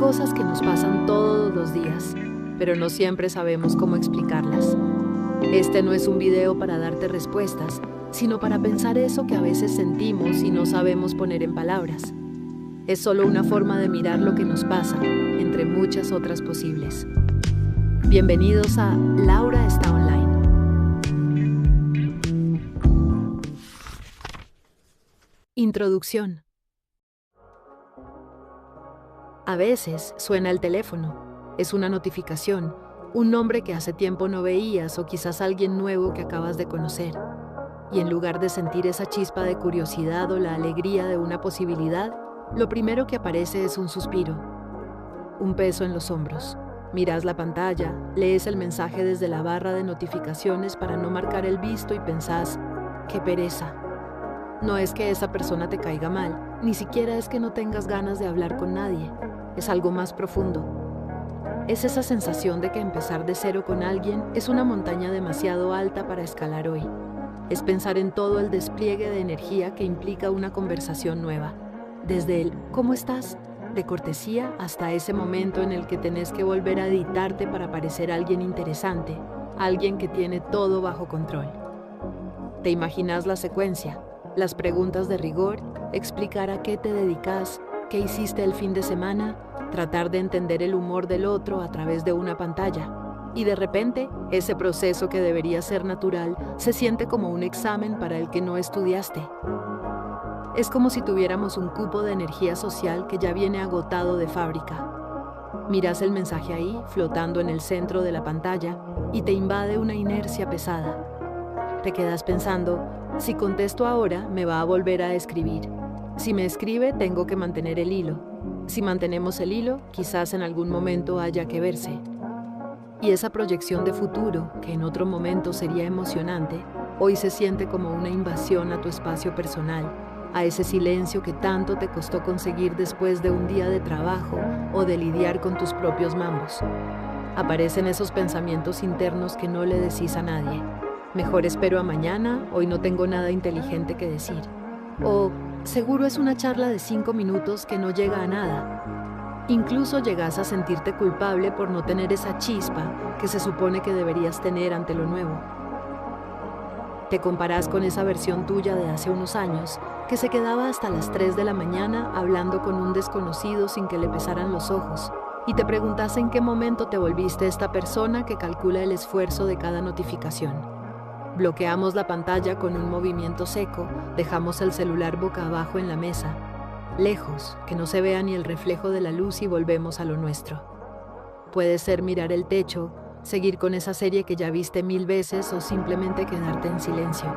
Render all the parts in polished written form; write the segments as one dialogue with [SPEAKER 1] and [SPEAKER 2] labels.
[SPEAKER 1] cosas que nos pasan todos los días, pero no siempre sabemos cómo explicarlas. Este no es un video para darte respuestas, sino para pensar eso que a veces sentimos y no sabemos poner en palabras. Es solo una forma de mirar lo que nos pasa, entre muchas otras posibles. Bienvenidos a Laura está online. Introducción. A veces suena el teléfono. Es una notificación, un nombre que hace tiempo no veías o quizás alguien nuevo que acabas de conocer. Y en lugar de sentir esa chispa de curiosidad o la alegría de una posibilidad, lo primero que aparece es un suspiro, un peso en los hombros. Miras la pantalla, lees el mensaje desde la barra de notificaciones para no marcar el visto y pensás, ¡qué pereza! No es que esa persona te caiga mal, ni siquiera es que no tengas ganas de hablar con nadie. Es algo más profundo. Es esa sensación de que empezar de cero con alguien es una montaña demasiado alta para escalar hoy. Es pensar en todo el despliegue de energía que implica una conversación nueva. Desde el ¿cómo estás?, de cortesía, hasta ese momento en el que tenés que volver a editarte para parecer alguien interesante, alguien que tiene todo bajo control. ¿Te imaginas la secuencia? Las preguntas de rigor, explicar a qué te dedicas, qué hiciste el fin de semana, tratar de entender el humor del otro a través de una pantalla. Y de repente, ese proceso que debería ser natural se siente como un examen para el que no estudiaste. Es como si tuviéramos un cupo de energía social que ya viene agotado de fábrica. Miras el mensaje ahí, flotando en el centro de la pantalla, y te invade una inercia pesada. Te quedas pensando, si contesto ahora, me va a volver a escribir. Si me escribe, tengo que mantener el hilo. Si mantenemos el hilo, quizás en algún momento haya que verse. Y esa proyección de futuro, que en otro momento sería emocionante, hoy se siente como una invasión a tu espacio personal, a ese silencio que tanto te costó conseguir después de un día de trabajo o de lidiar con tus propios mambos. Aparecen esos pensamientos internos que no le decís a nadie. Mejor espero a mañana, hoy no tengo nada inteligente que decir. O seguro es una charla de 5 minutos que no llega a nada. Incluso llegas a sentirte culpable por no tener esa chispa que se supone que deberías tener ante lo nuevo. Te comparás con esa versión tuya de hace unos años que se quedaba hasta las 3 de la mañana hablando con un desconocido sin que le pesaran los ojos. Y te preguntas en qué momento te volviste esta persona que calcula el esfuerzo de cada notificación. Bloqueamos la pantalla con un movimiento seco, dejamos el celular boca abajo en la mesa, lejos, que no se vea ni el reflejo de la luz y volvemos a lo nuestro. Puede ser mirar el techo, seguir con esa serie que ya viste 1000 veces o simplemente quedarte en silencio.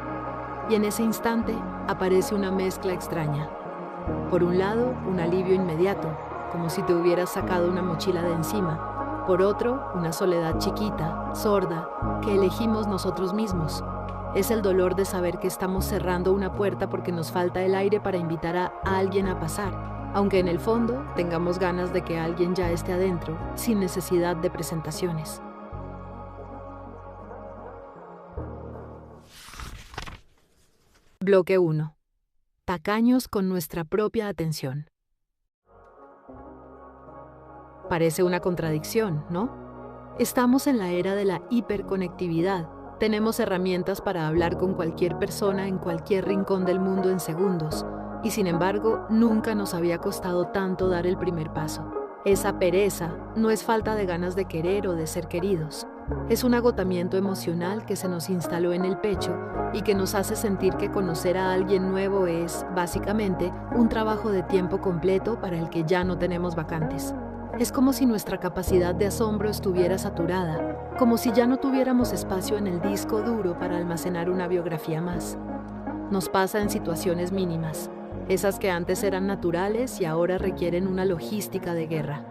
[SPEAKER 1] Y en ese instante aparece una mezcla extraña. Por un lado, un alivio inmediato, como si te hubieras sacado una mochila de encima. Por otro, una soledad chiquita, sorda, que elegimos nosotros mismos. Es el dolor de saber que estamos cerrando una puerta porque nos falta el aire para invitar a alguien a pasar, aunque en el fondo tengamos ganas de que alguien ya esté adentro, sin necesidad de presentaciones. Bloque 1. Tacaños con nuestra propia atención. Parece una contradicción, ¿no? Estamos en la era de la hiperconectividad. Tenemos herramientas para hablar con cualquier persona en cualquier rincón del mundo en segundos. Y sin embargo, nunca nos había costado tanto dar el primer paso. Esa pereza no es falta de ganas de querer o de ser queridos. Es un agotamiento emocional que se nos instaló en el pecho y que nos hace sentir que conocer a alguien nuevo es, básicamente, un trabajo de tiempo completo para el que ya no tenemos vacantes. Es como si nuestra capacidad de asombro estuviera saturada, como si ya no tuviéramos espacio en el disco duro para almacenar una biografía más. Nos pasa en situaciones mínimas, esas que antes eran naturales y ahora requieren una logística de guerra.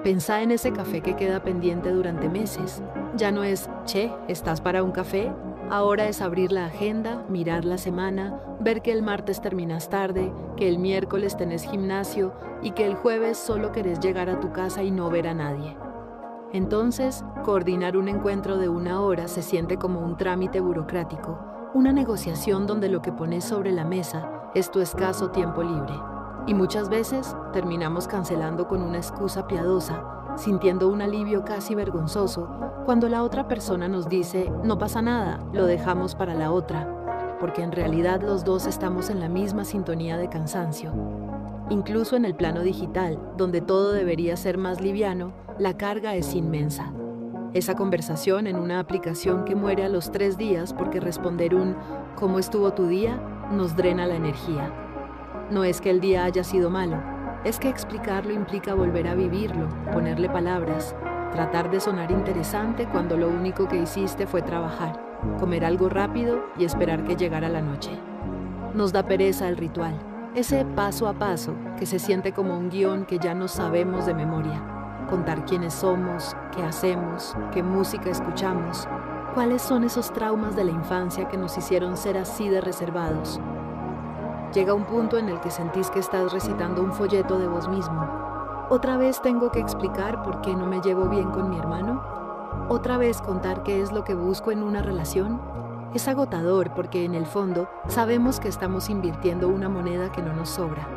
[SPEAKER 1] Pensá en ese café que queda pendiente durante meses. Ya no es, che, ¿estás para un café? Ahora es abrir la agenda, mirar la semana, ver que el martes terminas tarde, que el miércoles tenés gimnasio y que el jueves solo querés llegar a tu casa y no ver a nadie. Entonces, coordinar un encuentro de 1 hora se siente como un trámite burocrático, una negociación donde lo que pones sobre la mesa es tu escaso tiempo libre. Y muchas veces terminamos cancelando con una excusa piadosa, sintiendo un alivio casi vergonzoso, cuando la otra persona nos dice, no pasa nada, lo dejamos para la otra, porque en realidad los dos estamos en la misma sintonía de cansancio. Incluso en el plano digital, donde todo debería ser más liviano, la carga es inmensa. Esa conversación en una aplicación que muere a los 3 días porque responder un ¿cómo estuvo tu día? Nos drena la energía. No es que el día haya sido malo, es que explicarlo implica volver a vivirlo, ponerle palabras, tratar de sonar interesante cuando lo único que hiciste fue trabajar, comer algo rápido y esperar que llegara la noche. Nos da pereza el ritual, ese paso a paso que se siente como un guión que ya no sabemos de memoria. Contar quiénes somos, qué hacemos, qué música escuchamos, cuáles son esos traumas de la infancia que nos hicieron ser así de reservados. Llega un punto en el que sentís que estás recitando un folleto de vos mismo. ¿Otra vez tengo que explicar por qué no me llevo bien con mi hermano? ¿Otra vez contar qué es lo que busco en una relación? Es agotador porque en el fondo sabemos que estamos invirtiendo una moneda que no nos sobra.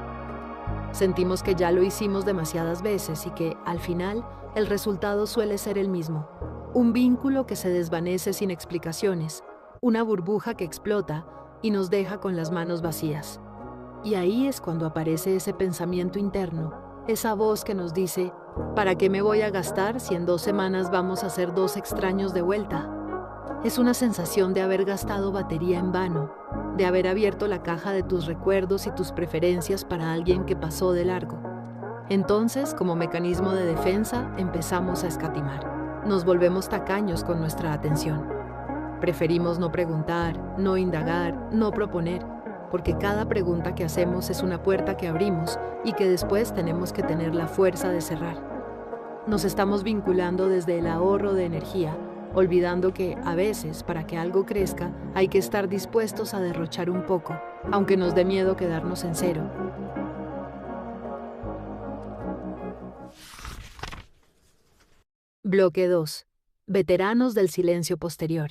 [SPEAKER 1] Sentimos que ya lo hicimos demasiadas veces y que, al final, el resultado suele ser el mismo. Un vínculo que se desvanece sin explicaciones, una burbuja que explota y nos deja con las manos vacías. Y ahí es cuando aparece ese pensamiento interno, esa voz que nos dice, ¿para qué me voy a gastar si en 2 semanas vamos a ser 2 extraños de vuelta? Es una sensación de haber gastado batería en vano, de haber abierto la caja de tus recuerdos y tus preferencias para alguien que pasó de largo. Entonces, como mecanismo de defensa, empezamos a escatimar. Nos volvemos tacaños con nuestra atención. Preferimos no preguntar, no indagar, no proponer, porque cada pregunta que hacemos es una puerta que abrimos y que después tenemos que tener la fuerza de cerrar. Nos estamos vinculando desde el ahorro de energía, olvidando que, a veces, para que algo crezca, hay que estar dispuestos a derrochar un poco, aunque nos dé miedo quedarnos en cero. Bloque 2. Veteranos del silencio posterior.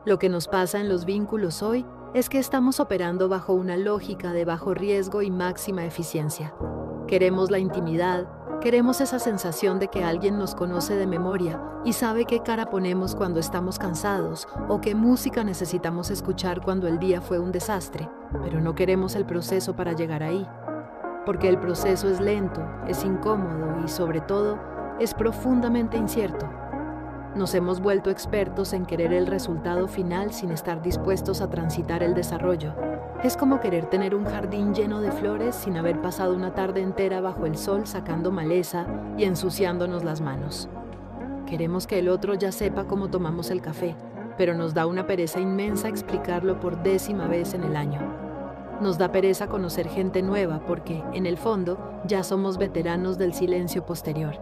[SPEAKER 1] Lo que nos pasa en los vínculos hoy es que estamos operando bajo una lógica de bajo riesgo y máxima eficiencia. Queremos la intimidad, queremos esa sensación de que alguien nos conoce de memoria y sabe qué cara ponemos cuando estamos cansados o qué música necesitamos escuchar cuando el día fue un desastre, pero no queremos el proceso para llegar ahí. Porque el proceso es lento, es incómodo y, sobre todo, es profundamente incierto. Nos hemos vuelto expertos en querer el resultado final sin estar dispuestos a transitar el desarrollo. Es como querer tener un jardín lleno de flores sin haber pasado una tarde entera bajo el sol sacando maleza y ensuciándonos las manos. Queremos que el otro ya sepa cómo tomamos el café, pero nos da una pereza inmensa explicarlo por 10ª vez en el año. Nos da pereza conocer gente nueva porque, en el fondo, ya somos veteranos del silencio posterior.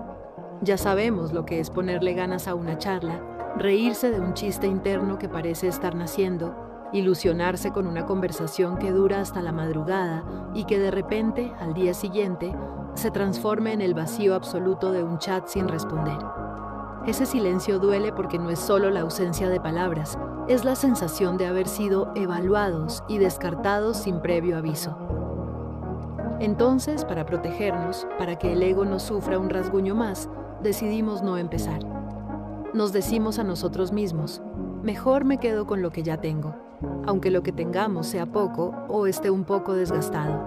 [SPEAKER 1] Ya sabemos lo que es ponerle ganas a una charla, reírse de un chiste interno que parece estar naciendo, ilusionarse con una conversación que dura hasta la madrugada y que de repente, al día siguiente, se transforme en el vacío absoluto de un chat sin responder. Ese silencio duele porque no es solo la ausencia de palabras, es la sensación de haber sido evaluados y descartados sin previo aviso. Entonces, para protegernos, para que el ego no sufra un rasguño más, decidimos no empezar. Nos decimos a nosotros mismos, mejor me quedo con lo que ya tengo, aunque lo que tengamos sea poco o esté un poco desgastado.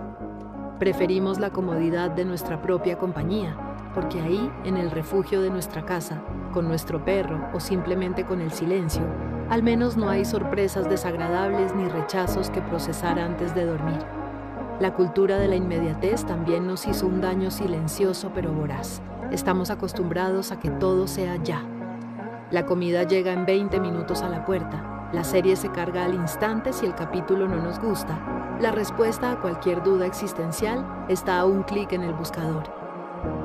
[SPEAKER 1] Preferimos la comodidad de nuestra propia compañía, porque ahí, en el refugio de nuestra casa, con nuestro perro o simplemente con el silencio, al menos no hay sorpresas desagradables ni rechazos que procesar antes de dormir. La cultura de la inmediatez también nos hizo un daño silencioso pero voraz. Estamos acostumbrados a que todo sea ya. La comida llega en 20 minutos a la puerta. La serie se carga al instante si el capítulo no nos gusta. La respuesta a cualquier duda existencial está a un clic en el buscador.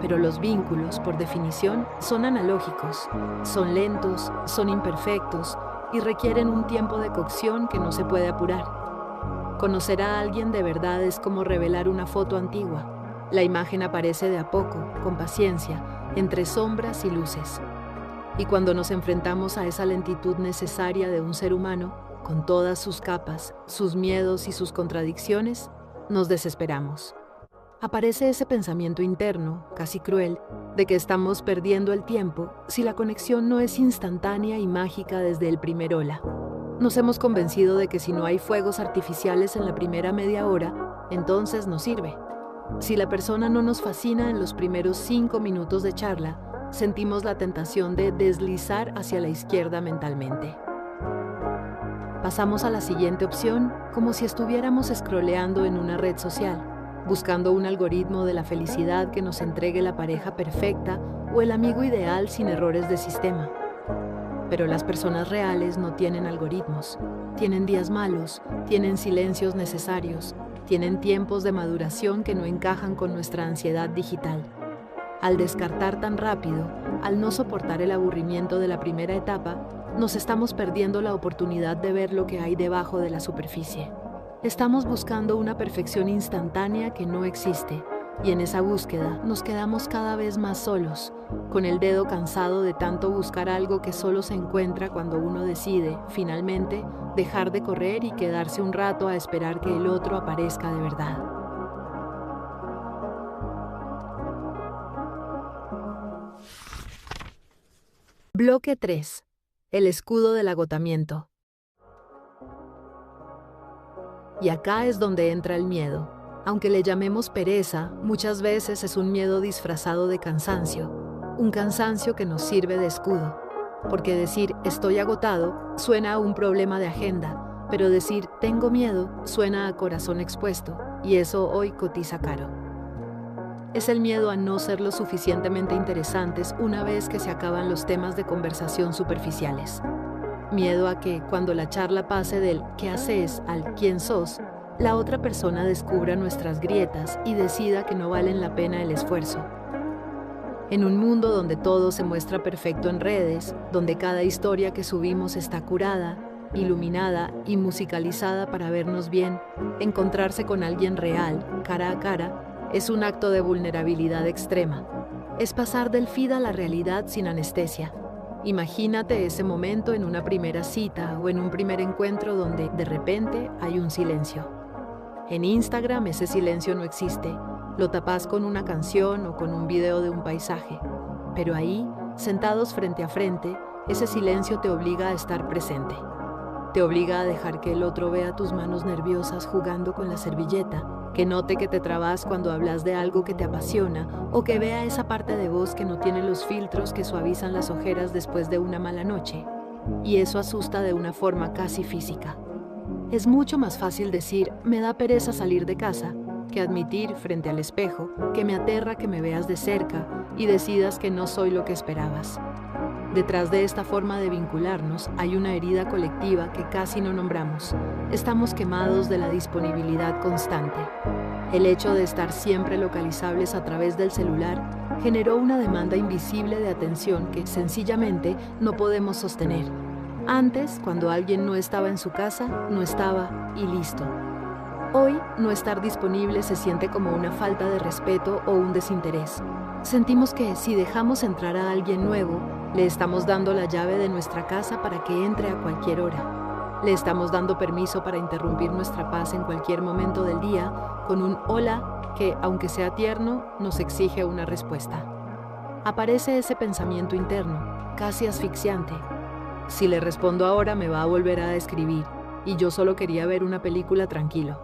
[SPEAKER 1] Pero los vínculos, por definición, son analógicos, son lentos, son imperfectos y requieren un tiempo de cocción que no se puede apurar. Conocer a alguien de verdad es como revelar una foto antigua. La imagen aparece de a poco, con paciencia, entre sombras y luces. Y cuando nos enfrentamos a esa lentitud necesaria de un ser humano, con todas sus capas, sus miedos y sus contradicciones, nos desesperamos. Aparece ese pensamiento interno, casi cruel, de que estamos perdiendo el tiempo si la conexión no es instantánea y mágica desde el primer hola. Nos hemos convencido de que si no hay fuegos artificiales en la primera media hora, entonces no sirve. Si la persona no nos fascina en los primeros 5 minutos de charla, sentimos la tentación de deslizar hacia la izquierda mentalmente. Pasamos a la siguiente opción como si estuviéramos scrolleando en una red social, buscando un algoritmo de la felicidad que nos entregue la pareja perfecta o el amigo ideal sin errores de sistema. Pero las personas reales no tienen algoritmos, tienen días malos, tienen silencios necesarios, tienen tiempos de maduración que no encajan con nuestra ansiedad digital. Al descartar tan rápido, al no soportar el aburrimiento de la primera etapa, nos estamos perdiendo la oportunidad de ver lo que hay debajo de la superficie. Estamos buscando una perfección instantánea que no existe, y en esa búsqueda nos quedamos cada vez más solos, con el dedo cansado de tanto buscar algo que solo se encuentra cuando uno decide, finalmente, dejar de correr y quedarse un rato a esperar que el otro aparezca de verdad. Bloque 3. El escudo del agotamiento. Y acá es donde entra el miedo. Aunque le llamemos pereza, muchas veces es un miedo disfrazado de cansancio, un cansancio que nos sirve de escudo. Porque decir estoy agotado suena a un problema de agenda, pero decir tengo miedo suena a corazón expuesto, y eso hoy cotiza caro. Es el miedo a no ser lo suficientemente interesantes una vez que se acaban los temas de conversación superficiales. Miedo a que, cuando la charla pase del ¿qué haces? Al ¿quién sos?, la otra persona descubra nuestras grietas y decida que no valen la pena el esfuerzo. En un mundo donde todo se muestra perfecto en redes, donde cada historia que subimos está curada, iluminada y musicalizada para vernos bien, encontrarse con alguien real, cara a cara, es un acto de vulnerabilidad extrema. Es pasar del feed a la realidad sin anestesia. Imagínate ese momento en una primera cita o en un primer encuentro donde, de repente, hay un silencio. En Instagram ese silencio no existe, lo tapas con una canción o con un video de un paisaje. Pero ahí, sentados frente a frente, ese silencio te obliga a estar presente. Te obliga a dejar que el otro vea tus manos nerviosas jugando con la servilleta, que note que te trabas cuando hablas de algo que te apasiona o que vea esa parte de vos que no tiene los filtros que suavizan las ojeras después de una mala noche. Y eso asusta de una forma casi física. Es mucho más fácil decir, me da pereza salir de casa, que admitir frente al espejo que me aterra que me veas de cerca y decidas que no soy lo que esperabas. Detrás de esta forma de vincularnos hay una herida colectiva que casi no nombramos. Estamos quemados de la disponibilidad constante. El hecho de estar siempre localizables a través del celular generó una demanda invisible de atención que sencillamente no podemos sostener. Antes, cuando alguien no estaba en su casa, no estaba y listo. Hoy, no estar disponible se siente como una falta de respeto o un desinterés. Sentimos que si dejamos entrar a alguien nuevo, le estamos dando la llave de nuestra casa para que entre a cualquier hora. Le estamos dando permiso para interrumpir nuestra paz en cualquier momento del día con un hola que, aunque sea tierno, nos exige una respuesta. Aparece ese pensamiento interno, casi asfixiante. Si le respondo ahora me va a volver a escribir, y yo solo quería ver una película tranquilo.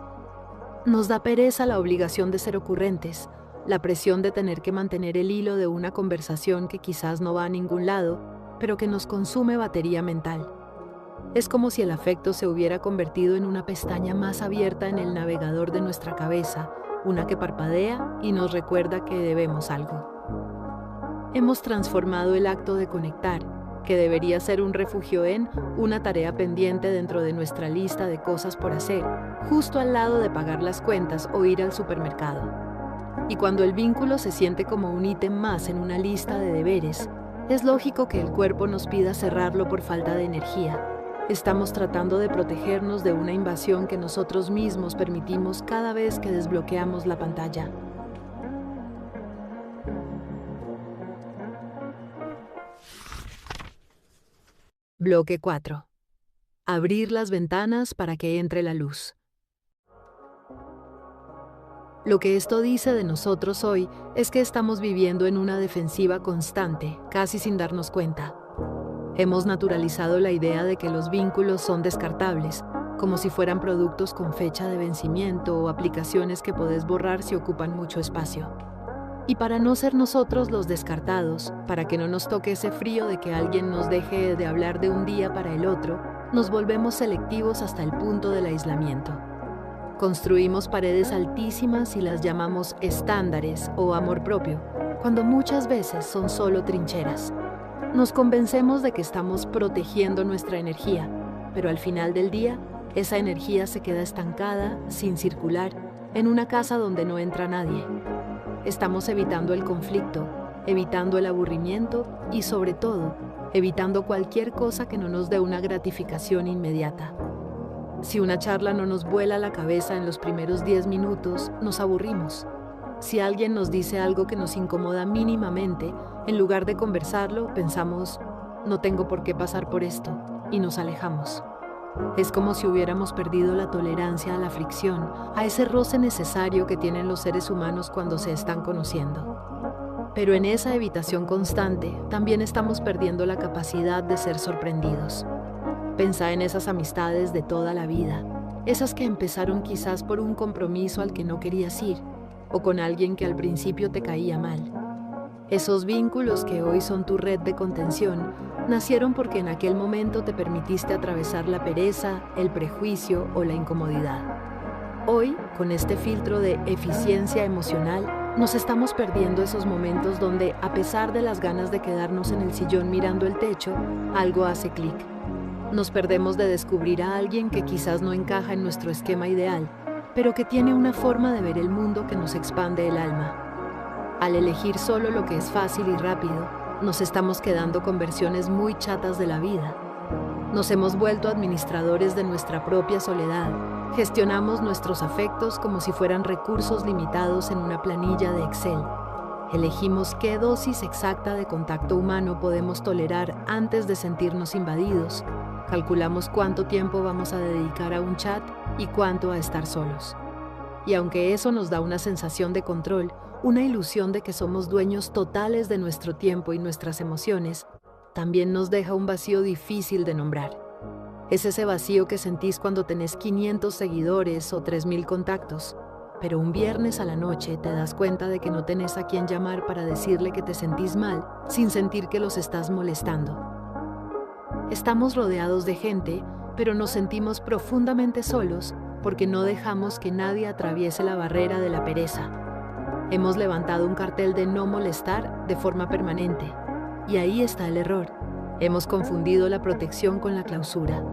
[SPEAKER 1] Nos da pereza la obligación de ser ocurrentes, la presión de tener que mantener el hilo de una conversación que quizás no va a ningún lado, pero que nos consume batería mental. Es como si el afecto se hubiera convertido en una pestaña más abierta en el navegador de nuestra cabeza, una que parpadea y nos recuerda que debemos algo. Hemos transformado el acto de conectar, que debería ser un refugio en una tarea pendiente dentro de nuestra lista de cosas por hacer, justo al lado de pagar las cuentas o ir al supermercado. Y cuando el vínculo se siente como un ítem más en una lista de deberes, es lógico que el cuerpo nos pida cerrarlo por falta de energía. Estamos tratando de protegernos de una invasión que nosotros mismos permitimos cada vez que desbloqueamos la pantalla. Bloque 4. Abrir las ventanas para que entre la luz. Lo que esto dice de nosotros hoy es que estamos viviendo en una defensiva constante, casi sin darnos cuenta. Hemos naturalizado la idea de que los vínculos son descartables, como si fueran productos con fecha de vencimiento o aplicaciones que podés borrar si ocupan mucho espacio. Y para no ser nosotros los descartados, para que no nos toque ese frío de que alguien nos deje de hablar de un día para el otro, nos volvemos selectivos hasta el punto del aislamiento. Construimos paredes altísimas y las llamamos estándares o amor propio, cuando muchas veces son solo trincheras. Nos convencemos de que estamos protegiendo nuestra energía, pero al final del día, esa energía se queda estancada, sin circular, en una casa donde no entra nadie. Estamos evitando el conflicto, evitando el aburrimiento y, sobre todo, evitando cualquier cosa que no nos dé una gratificación inmediata. Si una charla no nos vuela la cabeza en los primeros 10 minutos, nos aburrimos. Si alguien nos dice algo que nos incomoda mínimamente, en lugar de conversarlo, pensamos, no tengo por qué pasar por esto, y nos alejamos. Es como si hubiéramos perdido la tolerancia a la fricción, a ese roce necesario que tienen los seres humanos cuando se están conociendo. Pero en esa evitación constante, también estamos perdiendo la capacidad de ser sorprendidos. Pensá en esas amistades de toda la vida, esas que empezaron quizás por un compromiso al que no querías ir, o con alguien que al principio te caía mal. Esos vínculos que hoy son tu red de contención, nacieron porque en aquel momento te permitiste atravesar la pereza, el prejuicio o la incomodidad. Hoy, con este filtro de eficiencia emocional, nos estamos perdiendo esos momentos donde, a pesar de las ganas de quedarnos en el sillón mirando el techo, algo hace clic. Nos perdemos de descubrir a alguien que quizás no encaja en nuestro esquema ideal, pero que tiene una forma de ver el mundo que nos expande el alma. Al elegir solo lo que es fácil y rápido, nos estamos quedando con versiones muy chatas de la vida. Nos hemos vuelto administradores de nuestra propia soledad. Gestionamos nuestros afectos como si fueran recursos limitados en una planilla de Excel. Elegimos qué dosis exacta de contacto humano podemos tolerar antes de sentirnos invadidos. Calculamos cuánto tiempo vamos a dedicar a un chat y cuánto a estar solos. Y aunque eso nos da una sensación de control, una ilusión de que somos dueños totales de nuestro tiempo y nuestras emociones, también nos deja un vacío difícil de nombrar. Es ese vacío que sentís cuando tenés 500 seguidores o 3000 contactos, pero un viernes a la noche te das cuenta de que no tenés a quién llamar para decirle que te sentís mal sin sentir que los estás molestando. Estamos rodeados de gente, pero nos sentimos profundamente solos porque no dejamos que nadie atraviese la barrera de la pereza. Hemos levantado un cartel de no molestar de forma permanente, y ahí está el error. Hemos confundido la protección con la clausura.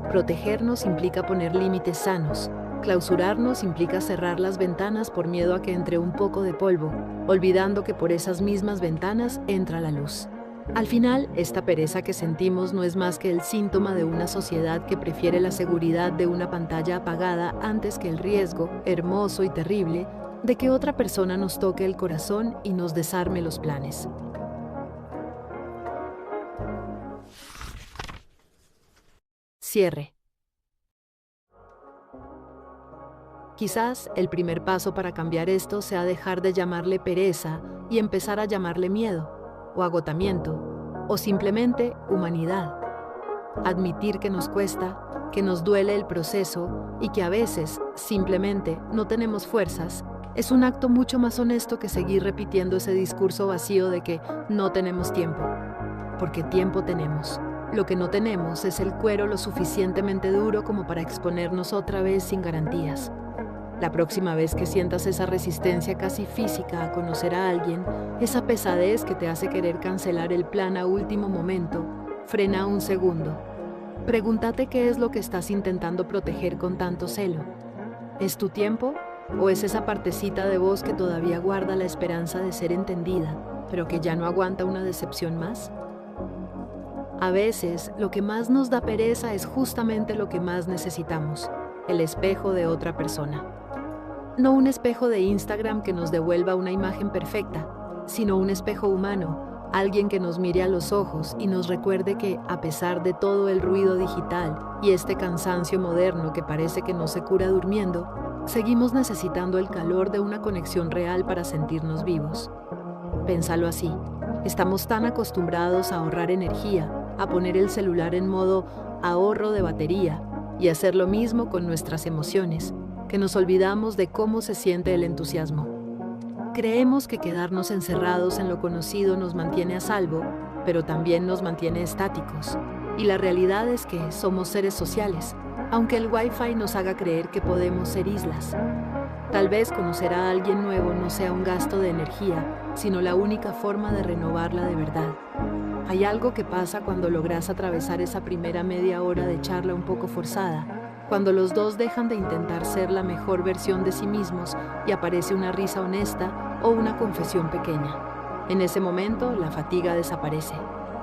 [SPEAKER 1] Protegernos implica poner límites sanos. Clausurarnos implica cerrar las ventanas por miedo a que entre un poco de polvo, olvidando que por esas mismas ventanas entra la luz. Al final, esta pereza que sentimos no es más que el síntoma de una sociedad que prefiere la seguridad de una pantalla apagada antes que el riesgo, hermoso y terrible, de que otra persona nos toque el corazón y nos desarme los planes. Cierre. Quizás el primer paso para cambiar esto sea dejar de llamarle pereza y empezar a llamarle miedo, o agotamiento, o simplemente humanidad. Admitir que nos cuesta, que nos duele el proceso y que a veces, simplemente, no tenemos fuerzas, es un acto mucho más honesto que seguir repitiendo ese discurso vacío de que no tenemos tiempo. Porque tiempo tenemos. Lo que no tenemos es el cuero lo suficientemente duro como para exponernos otra vez sin garantías. La próxima vez que sientas esa resistencia casi física a conocer a alguien, esa pesadez que te hace querer cancelar el plan a último momento, frena un segundo. Pregúntate qué es lo que estás intentando proteger con tanto celo. ¿Es tu tiempo o es esa partecita de vos que todavía guarda la esperanza de ser entendida, pero que ya no aguanta una decepción más? A veces, lo que más nos da pereza es justamente lo que más necesitamos, el espejo de otra persona. No un espejo de Instagram que nos devuelva una imagen perfecta, sino un espejo humano, Alguien que nos mire a los ojos y nos recuerde que, a pesar de todo el ruido digital y este cansancio moderno que parece que no se cura durmiendo, seguimos necesitando el calor de una conexión real para sentirnos vivos. Pénsalo así. Estamos tan acostumbrados a ahorrar energía, a poner el celular en modo ahorro de batería y hacer lo mismo con nuestras emociones, que nos olvidamos de cómo se siente el entusiasmo. Creemos que quedarnos encerrados en lo conocido nos mantiene a salvo, pero también nos mantiene estáticos. Y la realidad es que somos seres sociales, aunque el Wi-Fi nos haga creer que podemos ser islas. Tal vez conocer a alguien nuevo no sea un gasto de energía, sino la única forma de renovarla de verdad. Hay algo que pasa cuando logras atravesar esa primera media hora de charla un poco forzada, cuando los dos dejan de intentar ser la mejor versión de sí mismos y aparece una risa honesta o una confesión pequeña. En ese momento, la fatiga desaparece.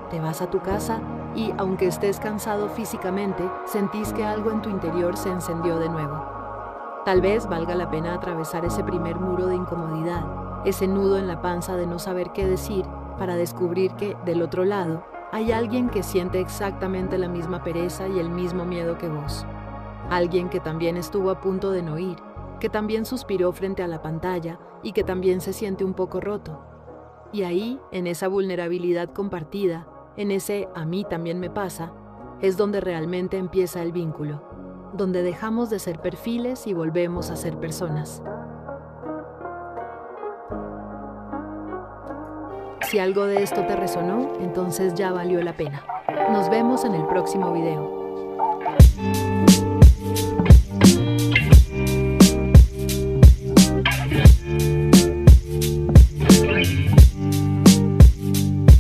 [SPEAKER 1] Te vas a tu casa y, aunque estés cansado físicamente, sentís que algo en tu interior se encendió de nuevo. Tal vez valga la pena atravesar ese primer muro de incomodidad, ese nudo en la panza de no saber qué decir, para descubrir que, del otro lado, hay alguien que siente exactamente la misma pereza y el mismo miedo que vos. Alguien que también estuvo a punto de no ir, que también suspiró frente a la pantalla y que también se siente un poco roto. Y ahí, en esa vulnerabilidad compartida, en ese "a mí también me pasa", es donde realmente empieza el vínculo, donde dejamos de ser perfiles y volvemos a ser personas. Si algo de esto te resonó, entonces ya valió la pena. Nos vemos en el próximo video.